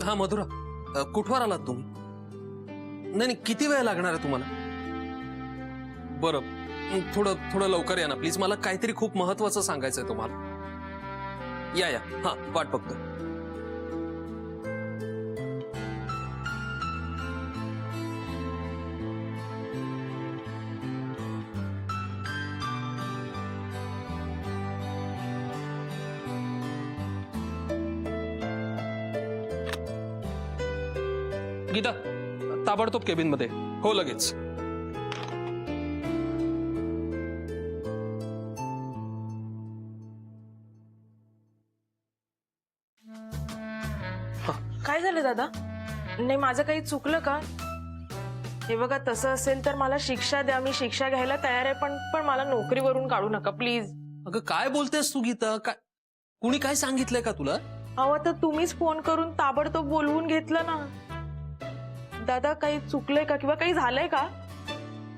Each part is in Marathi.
हा मधुरा, कुठवर आलात तुम्ही? नाही नाही, किती वेळ लागणार आहे तुम्हाला? बरं, थोडं थोडं लवकर या ना प्लीज, मला काहीतरी खूप महत्वाचं सांगायचंय तुम्हाला. या या, हा वाट बघतो. गीता, ताबडतोब केबिन मध्ये. हो लगेच. काय झालं दादा? नाही माझं काही चुकलं का? हे बघा, तसं असेल तर मला शिक्षा द्या, मी शिक्षा घ्यायला तयार आहे, पण मला नोकरीवरून काढू नका प्लीज. अगं काय बोलतेस तू गीता? काय कुणी काय सांगितलंय का तुला? अहो तर तुम्हीच फोन करून ताबडतोब बोलवून घेतलं ना. दादा काही चुकलंय का किंवा काही झालंय का?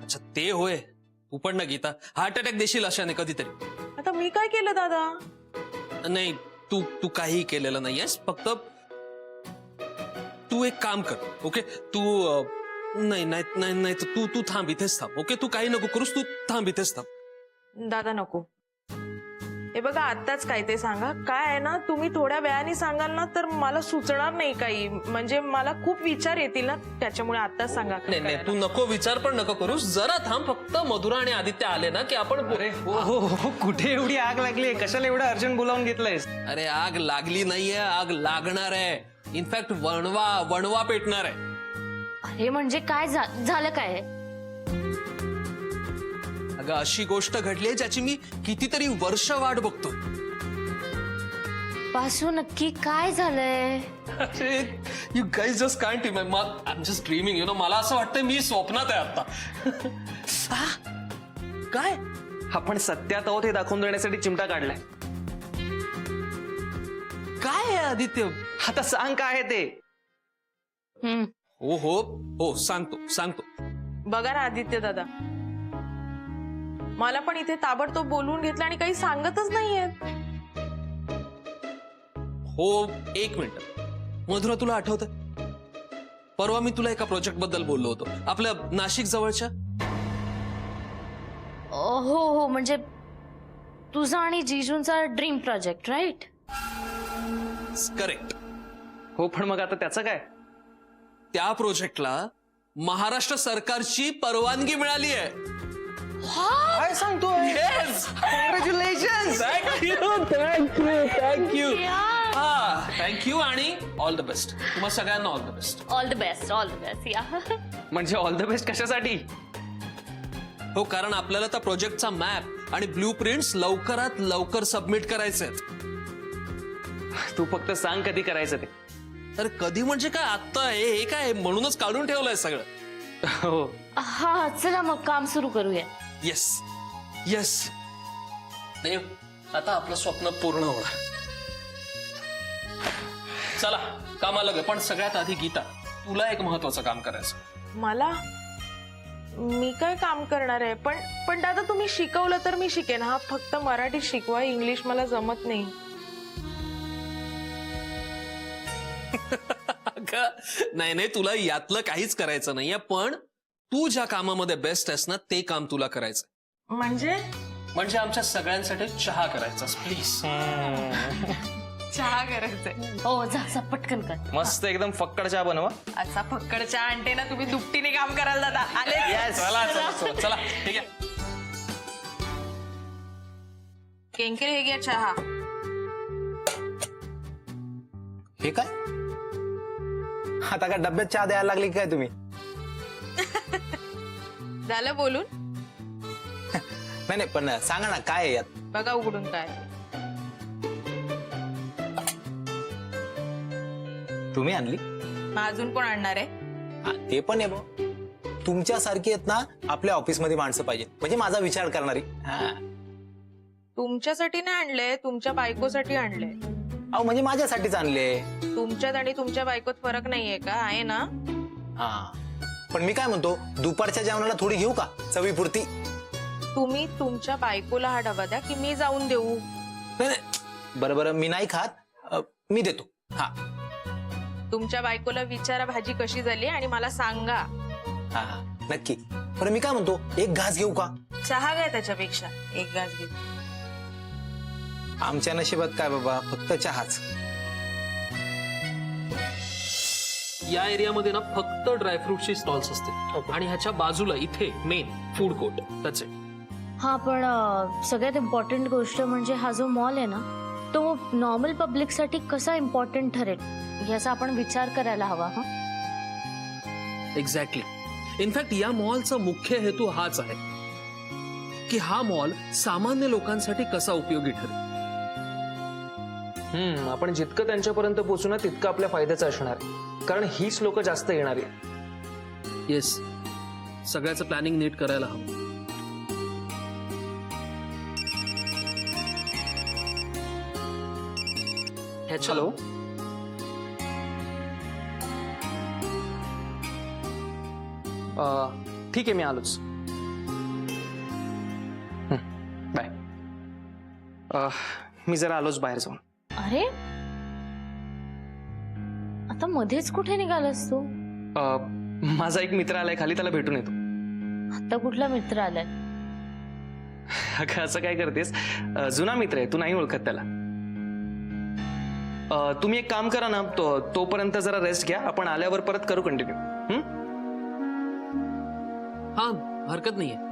अच्छा ते होय. तू पण ना गीता, हार्ट अटॅक देशील अशाने कधीतरी. आता मी काय केलं दादा? नाही, तू तू काही केलेलं नाहीयेस. फक्त तू एक काम कर, ओके? तू नाही नाही नाही नाही तू तू थांब इथेच थांब, ओके? तू काही नको करूस, तू थांब इथेच थांब. दादा नको. हे बघा, आत्ताच काय ते सांगा. काय आहे ना, तुम्ही थोड्या वेळाने सांगाल ना तर मला सुचणार नाही काही, म्हणजे मला खूप विचार येतील ना, त्याच्यामुळे आत्ताच सांगा. नाही नाही, तू नको विचार पण नको करूस. जरा थांब. फक्त मधुरा आणि आदित्य आले ना की आपण. अरे हो हो, कुठे एवढी आग लागली? कशाला एवढं अर्जंट बोलावून घेतलंयस? अरे आग लागली नाहीये, आग लागणार आहे. इनफॅक्ट वणवा पेटणार आहे. अरे म्हणजे काय झालं काय? अगं अशी गोष्ट घडली ज्याची मी कितीतरी वर्ष वाट बघतोय. पासू नक्की काय झालंय? अरे you guys just can't imagine. I am just dreaming, you know. मला असं वाटतंय मी स्वप्नात आहे आता. काय? आपण सत्यात आहोत हे दाखवून देण्यासाठी चिमटा काढलाय. काय आहे आदित्य? आता सांग काय आहे ते. हो हो हो, सांगतो. बघा ना आदित्य दादा, मला पण इथे ताबडतोब बोलवून घेतलं आणि काही सांगतच नाहीयेत. हो, एक मिनिट. मधुरा, तुला आठवतं परवा मी तुला एका प्रोजेक्ट बद्दल बोललो होतो, आपल्या नाशिक जवळच्या? हो हो, म्हणजे तुझा आणि जीजूंचा ड्रीम प्रोजेक्ट, राईट? करेक्ट. हो, पण मग आता त्याचं काय? त्या प्रोजेक्टला महाराष्ट्र सरकारची परवानगी मिळाली आहे. काय सांगतोय? Yes, congratulation. थँक्यू. हा, थँक्यू आणि ऑल द बेस्ट. तुम्हाला सगळ्यांना all the best. All the best, all the best. या म्हणजे ऑल द बेस्ट कशासाठी? हो, कारण आपल्याला त्या प्रोजेक्टचा मॅप आणि ब्लू प्रिंट्स लवकरात लवकर सबमिट करायचे आहेत. तू फक्त सांग कधी करायचं ते. तर कधी म्हणजे काय, आत्ता हे काय म्हणूनच काढून ठेवलंय सगळं. हो, हा, चला मग काम सुरू करूया. Yes yes. देव, आता आपलं स्वप्न पूर्ण होणार. चला कामाला गे. पण सगळ्यात आधी गीता, तुला एक महत्वाचं काम करायचं. मला? मी काय काम करणार आहे? पण दादा तुम्ही शिकवलं तर मी शिकेन. हा, फक्त मराठी शिकवा, इंग्लिश मला जमत नाही. नाही नाही, तुला यातलं काहीच करायचं नाहीये, पण तू ज्या कामामध्ये बेस्ट आहेस ना ते काम तुला करायचं. म्हणजे आमच्या सगळ्यांसाठी चहा करायचा प्लीज. चहा करायचंय? हो, जा पटकन कर. मस्त एकदम फक्कड चहा बनवा. असा फक्कड चहा आणते ना तुम्ही, दुपटीने काम कराल दादा. आले? चला ठीक आहे. केंकेर, हे घ्या चहा. हे काय? आता काय डब्यात चहा द्यायला लागली काय तुम्ही? झालं बोलून? नाही नाही, पण सांगा ना काय आहे यात? बघा उघडून काय. तुम्ही आणली? मग अजून कोण आणणार आहे? हा, ते पण आहे भाऊ. तुमच्यासारखी आहेत ना आपल्या ऑफिसमध्ये माणसं पाहिजे, म्हणजे माझा विचार करणारी. हा, तुमच्यासाठी नाही आणलंय, तुमच्या बायकोसाठी आणलंय. अहो म्हणजे माझ्यासाठीच आणले. तुमच्यात आणि तुमच्या बायकोत फरक नाहीये का? आहे ना? हा, पण मी काय म्हणतो, दुपारच्या जेवणाला थोडी घेऊ का चवीपुरती? तुम्ही तुमच्या बायकोला हा डबा द्या की मी जाऊन देऊ? नाही नाही, बरं बरं, मी नाही खात, मी देतो. हा, तुमच्या बायकोला विचारा भाजी कशी झाली आणि मला सांगा. हा नक्की. पण मी काय म्हणतो, एक घास घेऊ का? चहा घ्या त्याच्यापेक्षा, एक घास घे. आमच्या नशिबात काय बाबा, फक्त चहाच. या एरियामध्ये ना फक्त ड्रायफ्रुटची स्टॉल्स असते आणि ह्याच्या बाजूला इथे मेन फूड कोर्ट. त्याच हा पण सगळ्यात इम्पॉर्टंट गोष्ट म्हणजे हा जो मॉल आहे ना तो नॉर्मल पब्लिकसाठी कसा इम्पॉर्टंट ठरेल याचा आपण विचार करायला हवा. हा एक्झॅक्टली. इनफॅक्ट या मॉलचा मुख्य हेतू हाच आहे की हा मॉल सामान्य लोकांसाठी कसा उपयोगी ठरेल. आपण जितकं त्यांच्यापर्यंत पोहोचू ना तितकं आपल्या फायद्याचं असणार आहे, कारण हीच लोक जास्त येणार आहे. येस, सगळ्याचं प्लॅनिंग नीट करायला हवं. हॅलो. ठीक आहे, मी आलोच. बाय. मी जरा आलोच बाहेर जाऊन. अरे आता मध्येच कुठे निघालास तू? माझा एक मित्र आलाय खाली, त्याला भेटून येतो. आता कुठला मित्र आलाय? अगं असं काय करतेस, जुना मित्र आहे, तू नाही ओळखत त्याला. तुम्ही एक काम करा ना, तोपर्यंत जरा रेस्ट घ्या, आपण आल्यावर परत करू कंटिन्यू. हा, हरकत नाहीये.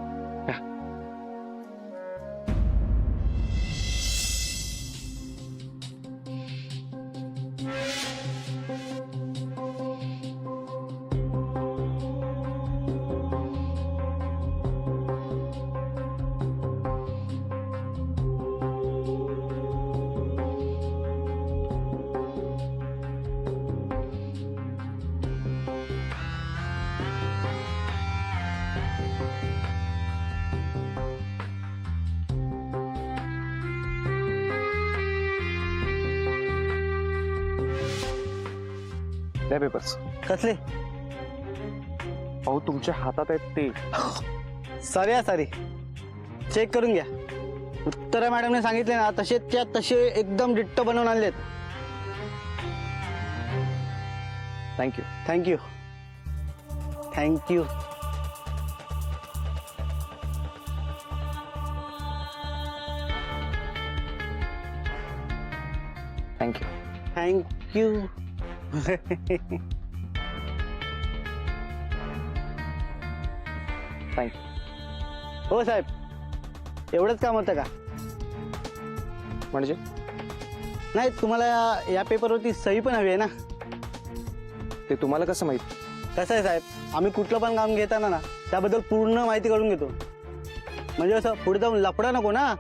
पेपर्स कसले? अहो तुमच्या हातात आहेत ते. सारी चेक करून घ्या. उत्तरा मॅडमने सांगितले ना तसे त्या तसे एकदम डिट्ट बनवून आणलेत. Thank you. Thank you thank you. Thank you. Thank you. Thank you. हो साहेब, एवढंच काम होतं का? म्हणजे नाही, तुम्हाला या पेपरवरती सही पण हवी आहे ना. ते तुम्हाला कसं माहित? कसं आहे साहेब, आम्ही कुठलं पण काम घेताना ना त्याबद्दल पूर्ण माहिती काढून घेतो, म्हणजे असं पुढे जाऊन लफडा नको ना.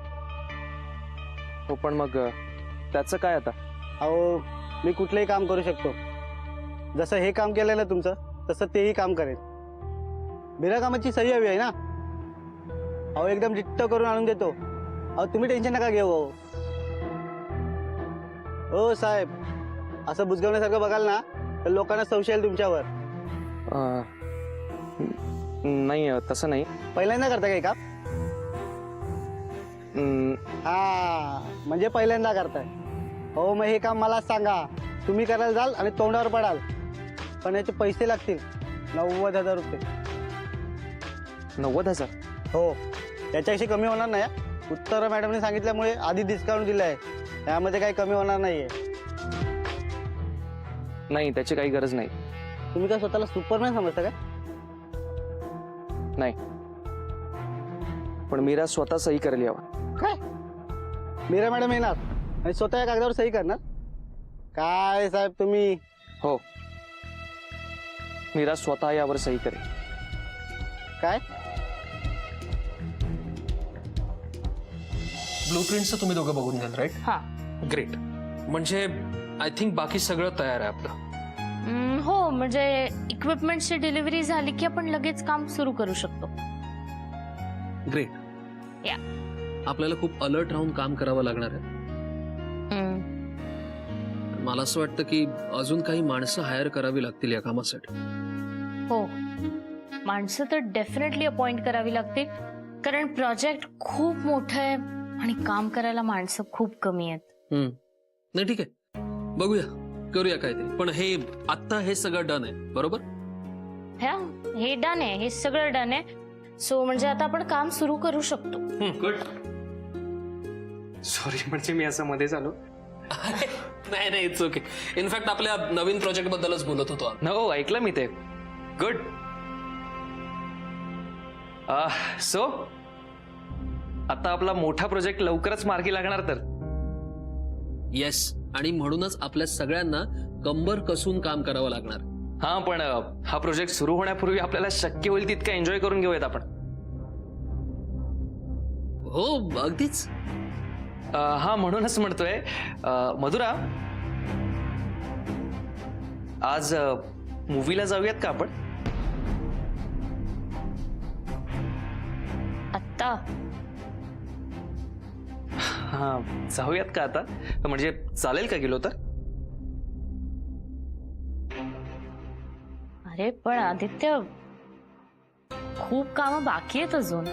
हो पण मग त्याचं काय आता? अहो मी कुठलंही काम करू शकतो. जसं हे काम केलं ना तुमचं, तसं तेही काम करेल. बिना कामाची सही हवी आहे ना. अहो एकदम डिट्ट करून आणून देतो. अहो तुम्ही टेन्शन नका घेऊ. हो साहेब, असं बुजगवण्यासारखं बघाल ना तर लोकांना संशय येईल तुमच्यावर. नाही तसं नाही. पहिल्यांदा करता काही काम? हा म्हणजे पहिल्यांदा करताय. हो मग हे काम मला सांगा, तुम्ही करायला जाल आणि तोंडावर पडाल. पण याचे पैसे लागतील 90,000 रुपये. 90,000? हो, याच्याशी कमी होणार नाही. उत्तर मॅडमने सांगितल्यामुळे आधी डिस्काउंट दिलं आहे, यामध्ये काही कमी होणार नाहीये. नाही, त्याची काही गरज नाही. तुम्ही काय स्वतःला सुपरमॅन समजता का? नाही, पण मीरा स्वतः सही करेल यावर. काय? मीरा मॅडम येणार आणि स्वतः या कागदावर सही करणार? काय साहेब तुम्ही? हो, मीरा स्वतः यावर सही करेल. काय? ब्लूप्रिंटचं तुम्ही दोघं बघून घ्याल, राईट? हा. ग्रेट. म्हणजे आय थिंक बाकी सगळं तयार आहे आपलं. हो म्हणजे इक्विपमेंटची डिलिव्हरी झाली की आपण लगेच काम सुरू करू शकतो. ग्रेट. या. आपल्याला खूप अलर्ट राहून काम करावं लागणार आहे. मला असं वाटतं की अजून काही माणसं हायर करावी लागतील या कामासाठी. हो, माणसं तर डेफिनेटली अपॉइंट करावी लागतील, कारण प्रोजेक्ट खूप मोठं आहे आणि काम करायला माणसं खूप कमी आहेत. नाही ठीक आहे, बघूया करूया काहीतरी, पण हे आत्ता हे सगळं डन आहे बरोबर? ह्या हे डन आहे, हे सगळं डन आहे. सो म्हणजे आता आपण काम सुरू करू शकतो. गुड. सॉरी म्हणजे मी असं मध्ये झालो. नाही नाही, इट्स ओके. इनफॅक्ट आपल्या नवीन प्रोजेक्ट बद्दलच बोलत होतो आम्ही. हो ऐकलं मी ते. गुड. सो आता आपला मोठा प्रोजेक्ट लवकरच मार्गी लागणार तर. येस, आणि म्हणूनच आपल्या सगळ्यांना कंबर कसून काम करावं लागणार. हा पण हा प्रोजेक्ट सुरू होण्यापूर्वी आपल्याला शक्य होईल तितकं एन्जॉय करून घेऊयात आपण. हो अगदीच. हा म्हणूनच म्हणतोय मधुरा, आज मूवीला जाऊयात का आपण? आत्ता हा जाऊयात का आता? म्हणजे चालेल का गेलो तर? अरे पण आदित्य, खूप कामं बाकी आहेत अजून.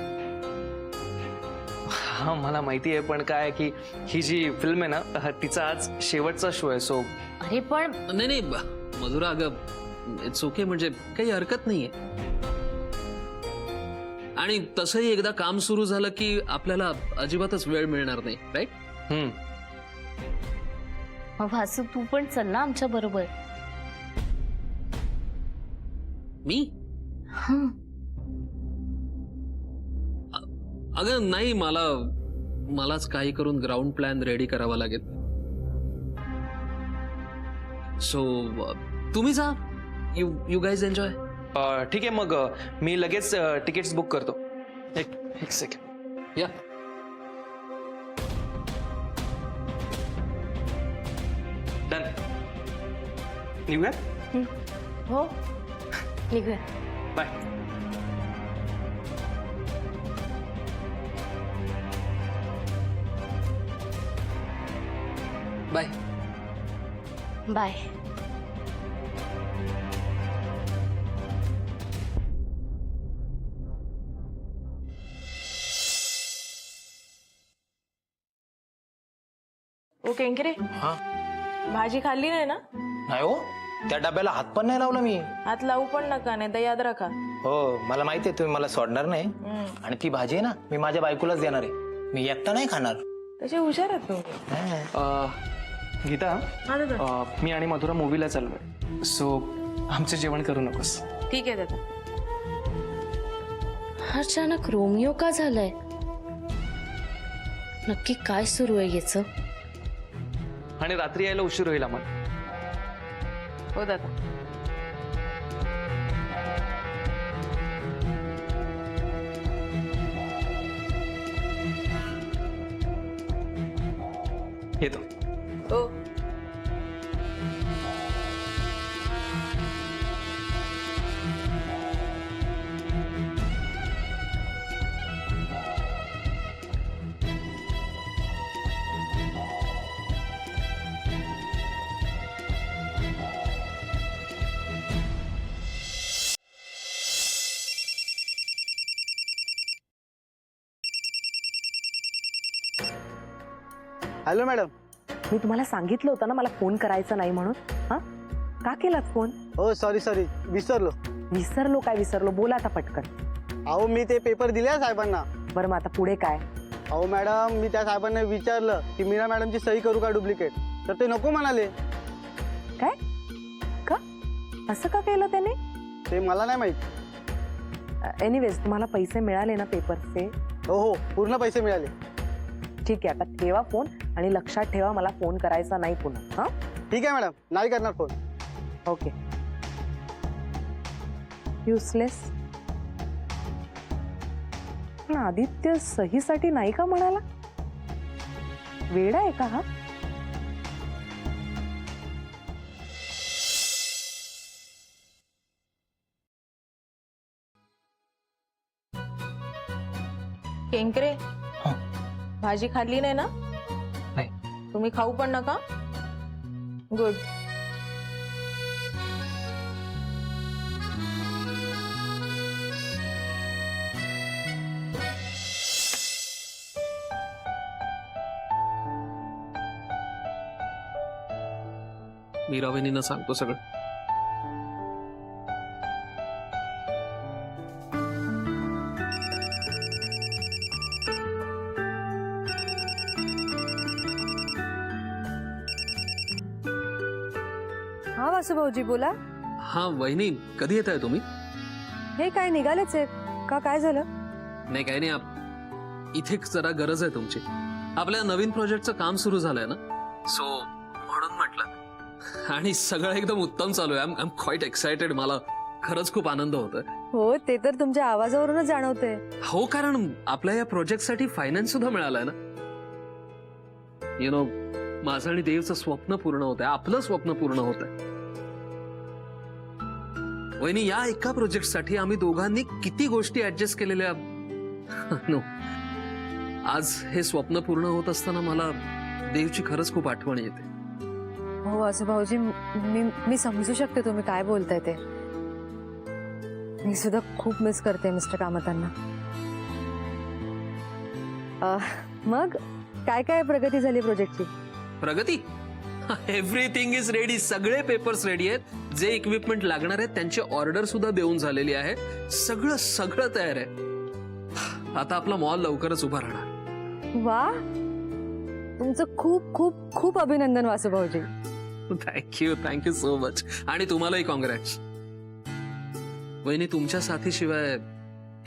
हा मला माहिती आहे, पण काय की ही जी फिल्म आहे ना तिचा आज शेवटचा शो आहे. सो अरे पण नाही नाही मधुरा, अगं इट्स ओके, म्हणजे काही हरकत नाहीये. आणि तसंही एकदा काम सुरू झालं की आपल्याला अजिबातच वेळ मिळणार नाही, राईट? मग वासू तू पण चल ना आमच्या बरोबर. मी अगं नाही, मलाच काही करून ग्राउंड प्लॅन रेडी करावा लागेल. सो तुम्ही जा, यू गाईज एन्जॉय. ठीक आहे मग मी लगेच तिकीट्स बुक करतो. एक सेकंड. या. डन. निघूयात. हो निघूया. बाय. बाय. बाय. ओ केंकरे, हा भाजी खाल्ली नाही ना? नाही हो, त्या डब्याला हात पण नाही लावला मी. हात लावू पण नका, नाही तर याद राखा. हो मला माहिती आहे तुम्ही मला सोडणार नाही. आणि ती भाजी आहे ना मी माझ्या बायकोलाच देणार आहे, मी एकटा नाही खाणार. तसे हुशार आहेत तुम्ही. गीता, हा दादा. मी आणि मधुरा मूवीला चाललोय. सो आमचं जेवण करू नकोस. ठीक आहे दादा. हा अचानक रोमिओ का झालाय? नक्की काय सुरू आहे याचं? आणि रात्री यायला उशीर होईल आम्हाला. हो दादा. येतो. हो. Hello madam. मी तुम्हाला सांगितलं होतं ना मला फोन करायचा नाही म्हणून. हा का केलात फोन? हो सॉरी विसरलो. विसरलो बोला आता पटकन. अहो मी ते पेपर दिले साहेबांना. बरं मग आता पुढे काय? अहो मॅडम मी त्या साहेबांना विचारलं की मीरा मॅडमची सही करू का डुप्लिकेट, तर ते नको म्हणाले. काय का असं का केलं त्याने? ते मला नाही माहित. एनिवेज तुम्हाला पैसे मिळाले ना पेपरचे? हो पूर्ण पैसे मिळाले. ठीक आहे आता ठेवा फोन आणि लक्षात ठेवा मला फोन करायचा नाही पुन्हा. हा ठीक आहे मॅडम, नाही करणार फोन. ओके. युजलेस. पण आदित्य सहीसाठी नाही का म्हणाला? वेडा आहे का हा? केंकरे, भाजी खाल्ली नाही ना? नाही. तुम्ही खाऊ पण नका. गुड. मीरा वहिनींना सांगतो सगळं. हा वासू भाऊजी बोला. हा वहिनी, कधी येत आहे तुम्ही? हे काय निघालेच आहे का? काय झालं? नाही काही नाही, इथे जरा गरज आहे तुमची. आपल्या नवीन प्रोजेक्टचं काम सुरू झालंय ना, सो म्हणून म्हटलं. आणि सगळं एकदम उत्तम चालू आहे. I am quiet excited. मला खरंच खूप आनंद होतोय. हो, ते तर तुमच्या आवाजावरूनच जाणवते. हो, कारण आपल्या या प्रोजेक्टसाठी फायनान्स सुद्धा मिळालाय ना. यु नो, माझं आणि देवचं स्वप्न पूर्ण होत आहे, आपलं स्वप्न पूर्ण होत आहे. वहिनी, या एका प्रोजेक्टसाठी आम्ही दोघांनी किती गोष्टी ऍडजस्ट केलेल्या. नो, आज हे स्वप्न पूर्ण होत असताना मला देवची खरंच खूप आठवण येते. हो वासू भाऊजी, मी समजू शकते तुम्ही काय बोलताय ते. मी सुद्धा खूप मिस करते मिस्टर कामतांना. मग काय काय प्रगती झाली प्रोजेक्टची? प्रगती, एव्हरीथिंग इज रेडी. सगळे पेपर्स रेडी आहेत. जे इक्विपमेंट लागणार आहेत त्यांची ऑर्डर सुद्धा देऊन झालेली आहे. सगळं सगळं तयार आहे. आता आपला मॉल लवकरच उभा राहणार. वा, तुमचं खूप खूप खूप अभिनंदन वासू भाऊजी. Thank you so much. आणि तुम्हालाही कॉंग्रॅट्स. वहिनी, तुमच्या साथीशिवाय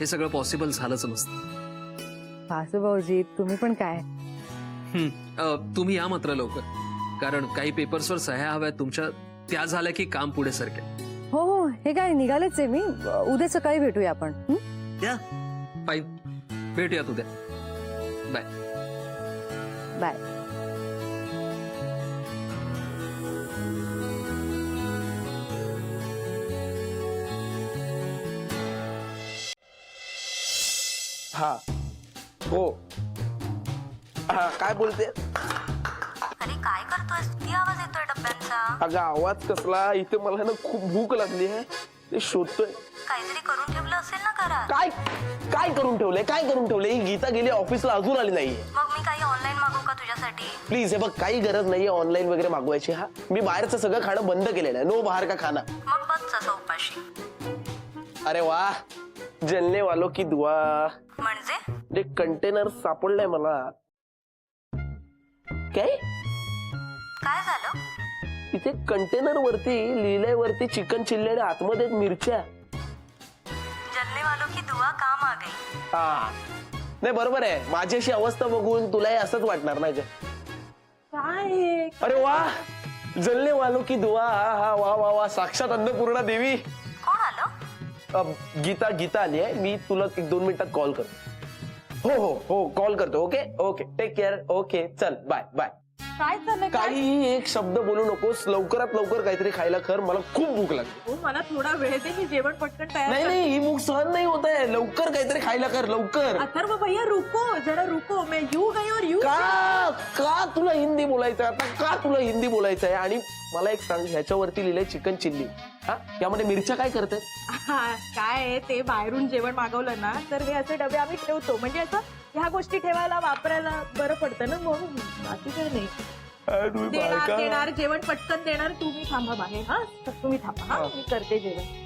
हे सगळं पॉसिबल झालंच नसतं. वासू भाऊजी, तुम्ही पण काय. तुम्ही या मात्र लवकर, कारण काही पेपर्सवर सह्या हव्यात तुमच्या. त्या झाल्या की काम पुढे सरकेल. हो हो, हे काय निघालेच आहे मी. उद्या सकाळी भेटूया आपण. या, फाईन, भेटूयात उद्या. Bye bye. हा हो. हा, काय बोलते? अरे काय करतोयस? किती आवाज येतोय डब्यांचा? अगं आवाज कसला? इथे मला ना खूप भूक लागली आहे, ते शोधतोय. काहीतरी करून ठेवलं असेल ना घरात. काय काय करून ठेवलंय? काय करून ठेवलंय? ही गीता गेली ऑफिसला, अजून आली नाहीये. मग मी काही ऑनलाईन मागवू का तुझ्यासाठी? प्लीज, हे बघ, काही गरज नाहीये ऑनलाईन वगैरे मागवायची. हा, मी बाहेरचं सगळं खाणं बंद केलेलं आहे. नो बाहेर का खाना. मग बस तसं उपाशी. अरे वा, जलने वालो की दुआ. म्हणजे ते कंटेनर सापडलंय मला. काय काय झालं? इथे कंटेनर वरती लिहिलंय, वरती चिकन चिल्ली आणि आतमध्ये मिरच्या. जलने वालों की दुआ काम आ गई. हा, नाही बरोबर आहे. माझी अशी अवस्था बघून तुलाही असंच वाटणार नाही का? काय? अरे वा, जलने वालो की दुआ. हा, वा वा वा, साक्षात अन्नपूर्णा देवी. कोण आलं? गीता आली आहे. मी तुला 1-2 मिनिटात कॉल करतो. हो हो हो, कॉल करतो. Okay okay, take care. Okay, चल, बाय बाय. काय चाललंय? काही एक शब्द बोलू नकोस. लवकरात लवकर काहीतरी खायला कर, मला खूप भूक लागली. हो, मला थोडा वेळ दे, मी जेवण पटकन तयार नाही करते. नाही, ही भूक सहन नाही होत आहे. लवकर काहीतरी खायला कर, लवकर. अथर्व भैया रुको, जरा रुको. मैं यू गई और यू. का तुला हिंदी बोलायचं आता? का तुला हिंदी बोलायचं आहे? आणि मला एक सांग, ह्याच्यावरती लिहिलंय चिकन चिल्ली. हा, यामध्ये मिरच्या काय करतात? काय आहे ते, बाहेरून जेवण मागवलं ना तर हे असे डबे आम्ही ठेवतो, म्हणजे असं ह्या गोष्टी ठेवायला वापरायला बरं पडतं ना, म्हणून. बाकी काय नाही. देणार जेवण पटकन देणार. तुम्ही थांबा बाहेर. हा, तुम्ही थांबा. हा, मी करते जेवण.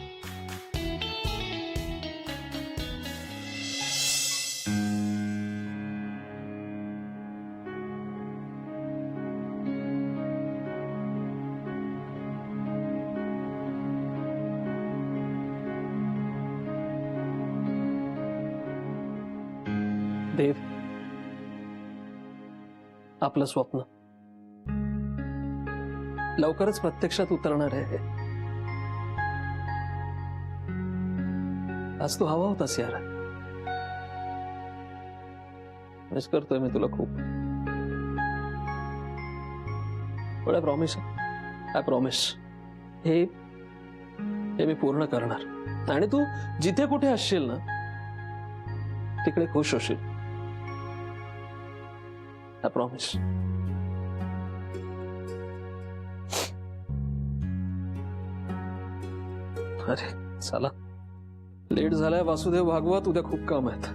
देव, आपलं स्वप्न लवकरच प्रत्यक्षात उतरणार आहे. आज तू हवा होतास यार. मिस करतोय मी तुला खूप. पण आय प्रॉमिस हे मी पूर्ण करणार. आणि तू जिथे कुठे असशील ना, तिकडे खुश होशील. I promise. अरे चला, लेट झालाय वासुदेव भागवत. उद्या खूप काम आहेत.